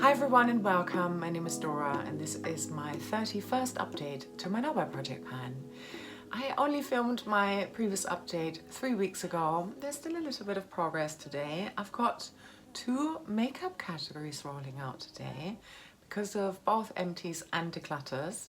Hi everyone and welcome, my name is Dora and this is my 31st update to my Nobel project pan. I only filmed my previous update 3 weeks ago. There's still a little bit of progress today. I've got 2 makeup categories rolling out today because of both empties and declutters.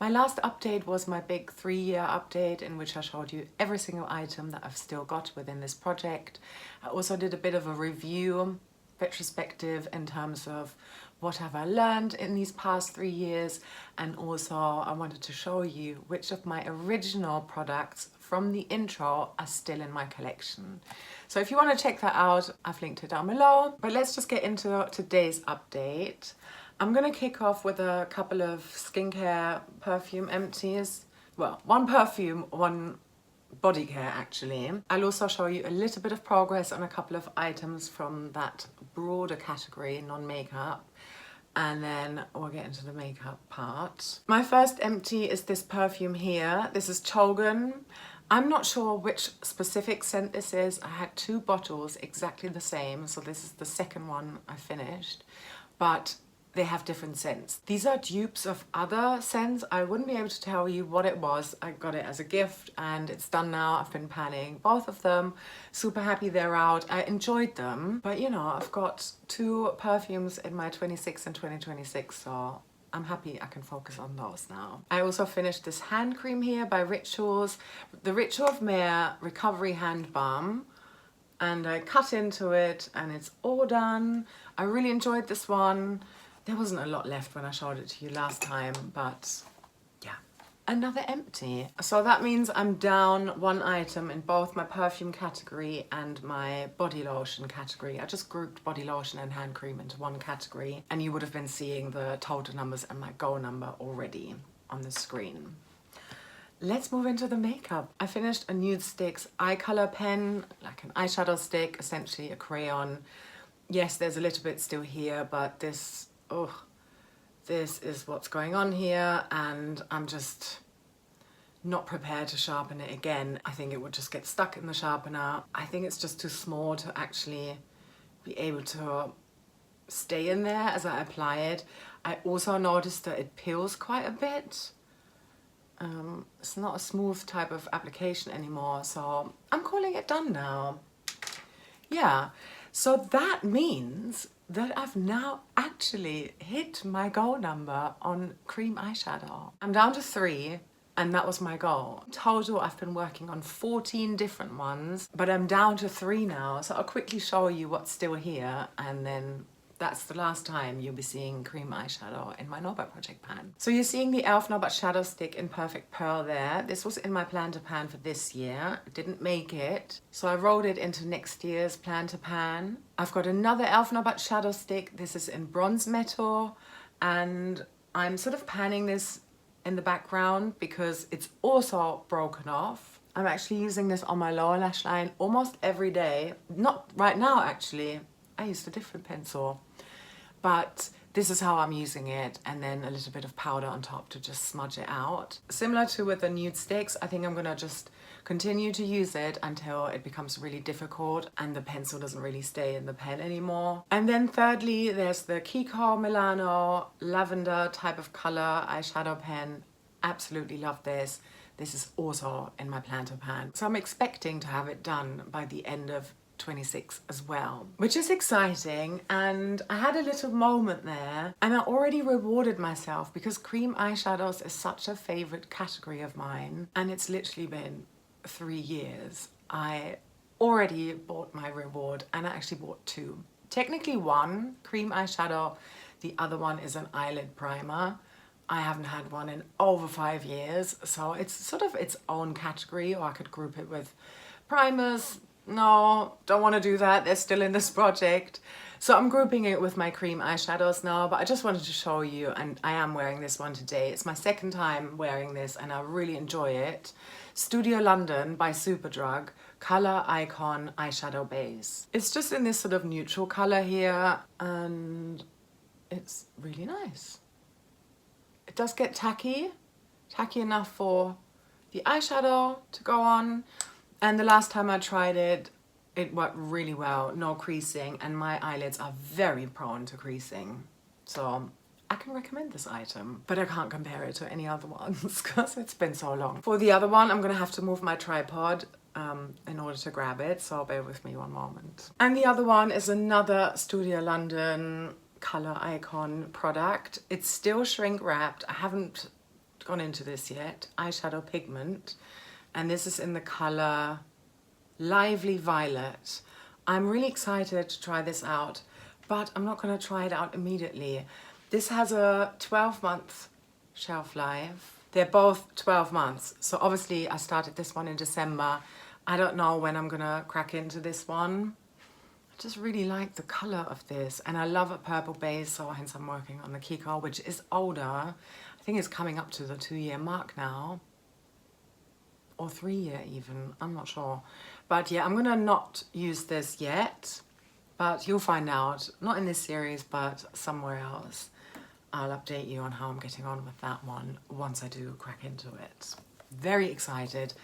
My last update was my big 3-year update in which I showed you every single item that I've still got within this project. I also did a bit of a review, retrospective in terms of what have I learned in these past 3 years, and also I wanted to show you which of my original products from the intro are still in my collection. So if you want to check that out, I've linked it down below. But let's just get into today's update. I'm going to kick off with a couple of skincare perfume empties. Well, one perfume, one body care actually. I'll also show you a little bit of progress on a couple of items from that broader category, non-makeup. And then we'll get into the makeup part. My first empty is this perfume here. This is Chogan. I'm not sure which specific scent this is. I had 2 bottles exactly the same, so this is the second one I finished. But they have different scents. These are dupes of other scents. I wouldn't be able to tell you what it was. I got it as a gift and it's done now. I've been panning both of them. Super happy they're out. I enjoyed them. But you know, I've got 2 perfumes in my 26 and 2026, so I'm happy I can focus on those now. I also finished this hand cream here by Rituals. The Ritual of Mere Recovery Hand Balm. And I cut into it and it's all done. I really enjoyed this one. There wasn't a lot left when I showed it to you last time, but yeah. Another empty. So that means I'm down 1 item in both my perfume category and my body lotion category. I just grouped body lotion and hand cream into 1 category, and you would have been seeing the total numbers and my goal number already on the screen. Let's move into the makeup. I finished a Nude Sticks eye color pen, like an eyeshadow stick, essentially a crayon. Yes, there's a little bit still here, but this is what's going on here, and I'm just not prepared to sharpen it again. I think it would just get stuck in the sharpener. I think it's just too small to actually be able to stay in there as I apply it. I also noticed that it peels quite a bit. It's not a smooth type of application anymore, so I'm calling it done now. Yeah, so that means that I've now actually hit my goal number on cream eyeshadow. I'm down to 3 and that was my goal. In total, I've been working on 14 different ones, but I'm down to 3 now. So I'll quickly show you what's still here, and then that's the last time you'll be seeing cream eyeshadow in my Nobel project pan. So you're seeing the e.l.f. Nobel Shadow Stick in Perfect Pearl there. This was in my plan to pan for this year. I didn't make it, so I rolled it into next year's plan to pan. I've got another e.l.f. Nobel Shadow Stick. This is in Bronze Metal, and I'm sort of panning this in the background because it's also broken off. I'm actually using this on my lower lash line almost every day. Not right now, actually. I used a different pencil. But this is how I'm using it, and then a little bit of powder on top to just smudge it out. Similar to with the Nude Sticks, I think I'm gonna just continue to use it until it becomes really difficult and the pencil doesn't really stay in the pen anymore. And then thirdly, there's the Kiko Milano lavender type of color eyeshadow pen. Absolutely love this. This is also in my plan to pan. So I'm expecting to have it done by the end of 26 as well, which is exciting. And I had a little moment there and I already rewarded myself because cream eyeshadows is such a favorite category of mine, and it's literally been 3 years. I already bought my reward, and I actually bought 2. Technically 1 cream eyeshadow, the other one is an eyelid primer. I haven't had one in over 5 years, so it's sort of its own category, or I could group it with primers. No, don't want to do that. They're still in this project. So I'm grouping it with my cream eyeshadows now, but I just wanted to show you, and I am wearing this one today. It's my 2nd time wearing this and I really enjoy it. Studio London by Superdrug Color Icon Eyeshadow Base. It's just in this sort of neutral color here, and it's really nice. It does get tacky enough for the eyeshadow to go on. And the last time I tried it, It worked really well, no creasing, and my eyelids are very prone to creasing. So I can recommend this item, but I can't compare it to any other ones because it's been so long. For the other one, I'm gonna have to move my tripod in order to grab it, so bear with me one moment. And the other one is another Studio London Color Icon product. It's still shrink wrapped. I haven't gone into this yet. Eyeshadow pigment, and this is in the color Lively Violet. I'm really excited to try this out, but I'm not going to try it out immediately. This has a 12-month shelf life. They're both 12 months. So obviously I started this one in December. I don't know when I'm going to crack into this one. I just really like the color of this, and I love a purple base, so hence I'm working on the Kiko, which is older. I think it's coming up to the 2-year mark now. Or 3-year even, I'm not sure. But yeah, I'm gonna not use this yet, but you'll find out, not in this series, but somewhere else. I'll update you on how I'm getting on with that one once I do crack into it. Very excited.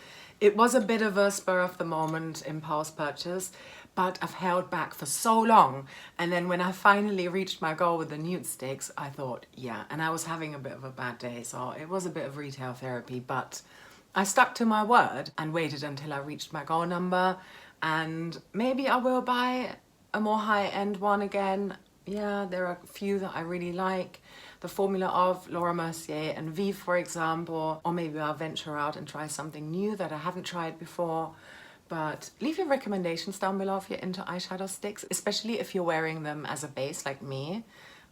It was a bit of a spur of the moment impulse purchase, but I've held back for so long. And then when I finally reached my goal with the nude sticks, I thought, yeah, and I was having a bit of a bad day, so it was a bit of retail therapy, but I stuck to my word and waited until I reached my goal number, and maybe I will buy a more high-end one again. Yeah, there are a few that I really like. The formula of Laura Mercier and Vive, for example, or maybe I'll venture out and try something new that I haven't tried before. But leave your recommendations down below if you're into eyeshadow sticks, especially if you're wearing them as a base like me.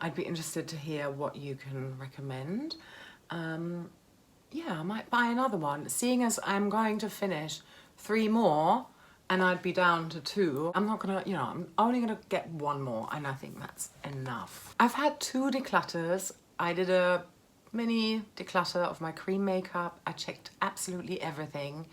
I'd be interested to hear what you can recommend. Yeah, I might buy another one, seeing as I'm going to finish 3 more and I'd be down to 2. I'm not gonna, I'm only gonna get 1 more, and I think that's enough. I've had 2 declutters. I did a mini declutter of my cream makeup. I checked absolutely everything,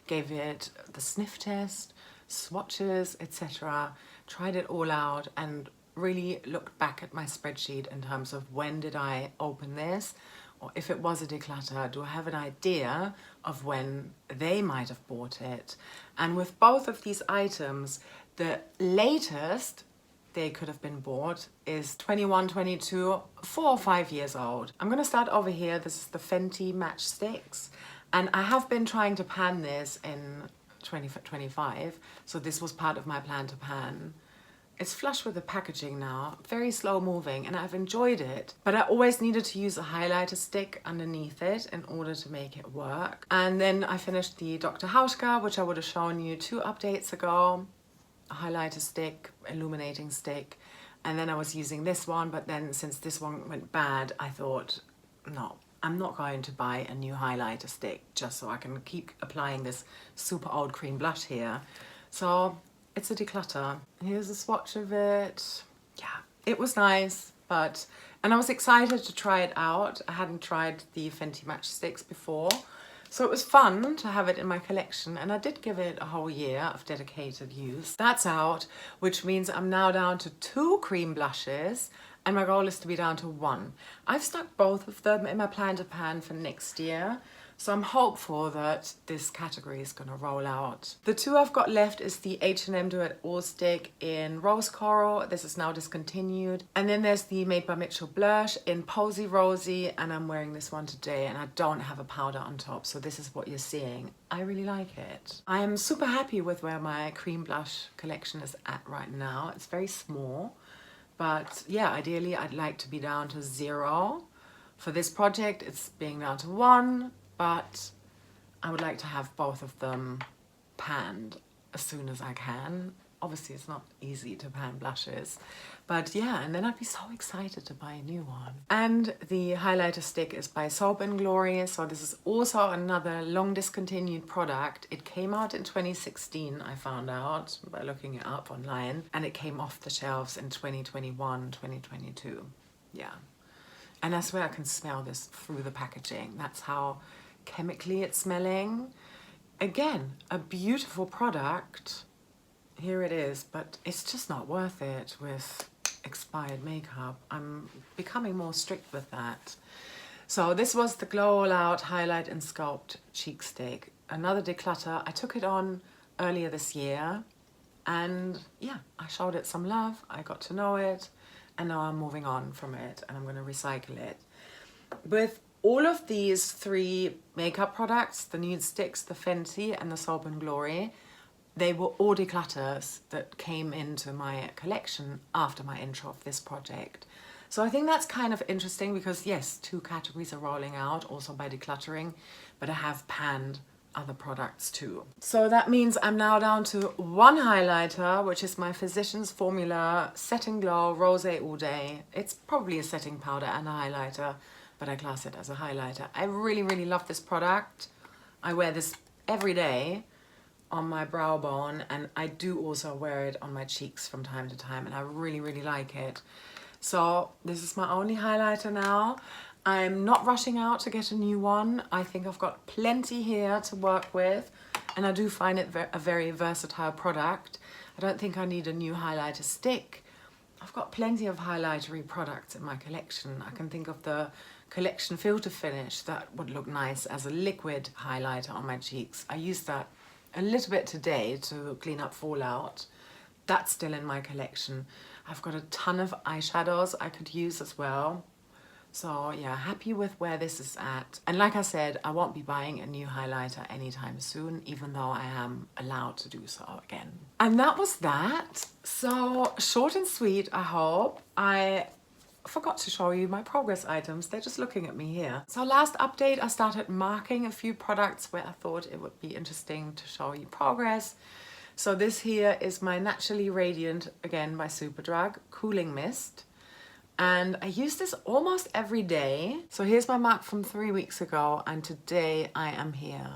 gave it the sniff test, swatches, etc. Tried it all out and really looked back at my spreadsheet in terms of when did I open this, or if it was a declutter, do I have an idea of when they might have bought it? And with both of these items, the latest they could have been bought is 21, 22, 4 or 5 years old. I'm gonna start over here. This is the Fenty Matchsticks, and I have been trying to pan this in 2025, so this was part of my plan to pan. It's flush with the packaging now, very slow moving, and I've enjoyed it. But I always needed to use a highlighter stick underneath it in order to make it work. And then I finished the Dr. Hauschka, which I would have shown you 2 updates ago. A highlighter stick, illuminating stick. And then I was using this one, but then since this one went bad, I thought, no, I'm not going to buy a new highlighter stick just so I can keep applying this super old cream blush here. So it's a declutter. Here's a swatch of it. Yeah, it was nice, and I was excited to try it out. I hadn't tried the Fenty Matchsticks before, so it was fun to have it in my collection, and I did give it a whole year of dedicated use. That's out, which means I'm now down to 2 cream blushes, and my goal is to be down to 1. I've stuck both of them in my plan to pan for next year, so I'm hopeful that this category is gonna roll out. The 2 I've got left is the H&M Do It All stick in Rose Coral. This is now discontinued. And then there's the Made by Mitchell blush in Posy Rosy, and I'm wearing this one today, and I don't have a powder on top, so this is what you're seeing. I really like it. I am super happy with where my cream blush collection is at right now. It's very small, but yeah, ideally I'd like to be down to 0. For this project, it's being down to 1. But I would like to have both of them panned as soon as I can. Obviously, it's not easy to pan blushes, but yeah, and then I'd be so excited to buy a new one. And the highlighter stick is by Soap and Glory, so this is also another long discontinued product. It came out in 2016, I found out by looking it up online, and it came off the shelves in 2021, 2022. Yeah. And I swear I can smell this through the packaging. That's how chemically it's smelling. Again, a beautiful product. Here it is, but it's just not worth it with expired makeup. I'm becoming more strict with that. So this was the Glow All Out Highlight and Sculpt Cheek Stick. Another declutter. I took it on earlier this year. And yeah, I showed it some love, I got to know it, and now I'm moving on from it and I'm going to recycle it. With all of these 3 makeup products, the nude sticks, the Fenty and the Soap and Glory, they were all declutters that came into my collection after my intro of this project. So I think that's kind of interesting because yes, 2 categories are rolling out also by decluttering, but I have panned other products too. So that means I'm now down to 1 highlighter, which is my Physicians Formula Set and Glow Rose All Day. It's probably a setting powder and a highlighter, but I class it as a highlighter. I really love this product. I wear this every day on my brow bone, and I do also wear it on my cheeks from time to time, and I really like it. So this is my only highlighter now. I'm not rushing out to get a new one. I think I've got plenty here to work with, and I do find it a very versatile product. I don't think I need a new highlighter stick. I've got plenty of highlightery products in my collection. I can think of the Collection Filter Finish that would look nice as a liquid highlighter on my cheeks. I used that a little bit today to clean up fallout. That's still in my collection. I've got a ton of eyeshadows I could use as well. So yeah, happy with where this is at. And like I said, I won't be buying a new highlighter anytime soon, even though I am allowed to do so again. And that was that. So short and sweet, I hope. I forgot to show you my progress items. They're just looking at me here. So last update, I started marking a few products where I thought it would be interesting to show you progress. So this here is my Naturally Radiant, again by Superdrug, Cooling Mist. And I use this almost every day. So here's my mark from 3 weeks ago, and today I am here.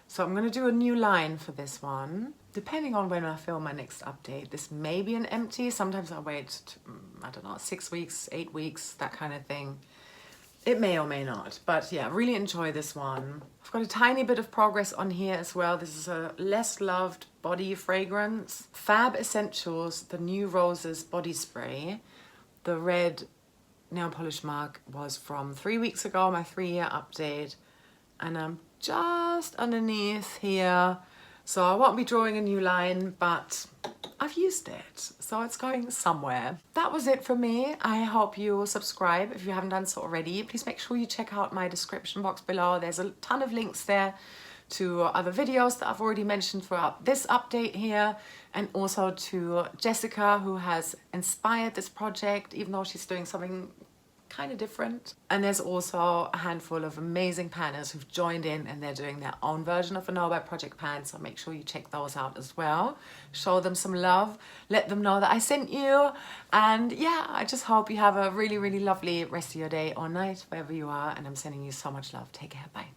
So I'm gonna do a new line for this one, depending on when I film my next update. This may be an empty, sometimes I wait, I don't know, 6 weeks, 8 weeks, that kind of thing. It may or may not, but yeah, really enjoy this one. I've got a tiny bit of progress on here as well. This is a less loved body fragrance. Fab Essentials, the New Roses body spray. The red nail polish mark was from 3 weeks ago, my 3-year update. And I'm just underneath here. So I won't be drawing a new line, but I've used it. So it's going somewhere. That was it for me. I hope you will subscribe if you haven't done so already. Please make sure you check out my description box below. There's a ton of links there to other videos that I've already mentioned throughout this update here, and also to Jessica, who has inspired this project, even though she's doing something kind of different. And there's also a handful of amazing panners who've joined in, and they're doing their own version of a No by Project pan, so make sure you check those out as well. Show them some love, let them know that I sent you, and yeah, I just hope you have a really lovely rest of your day or night, wherever you are, and I'm sending you so much love. Take care, bye.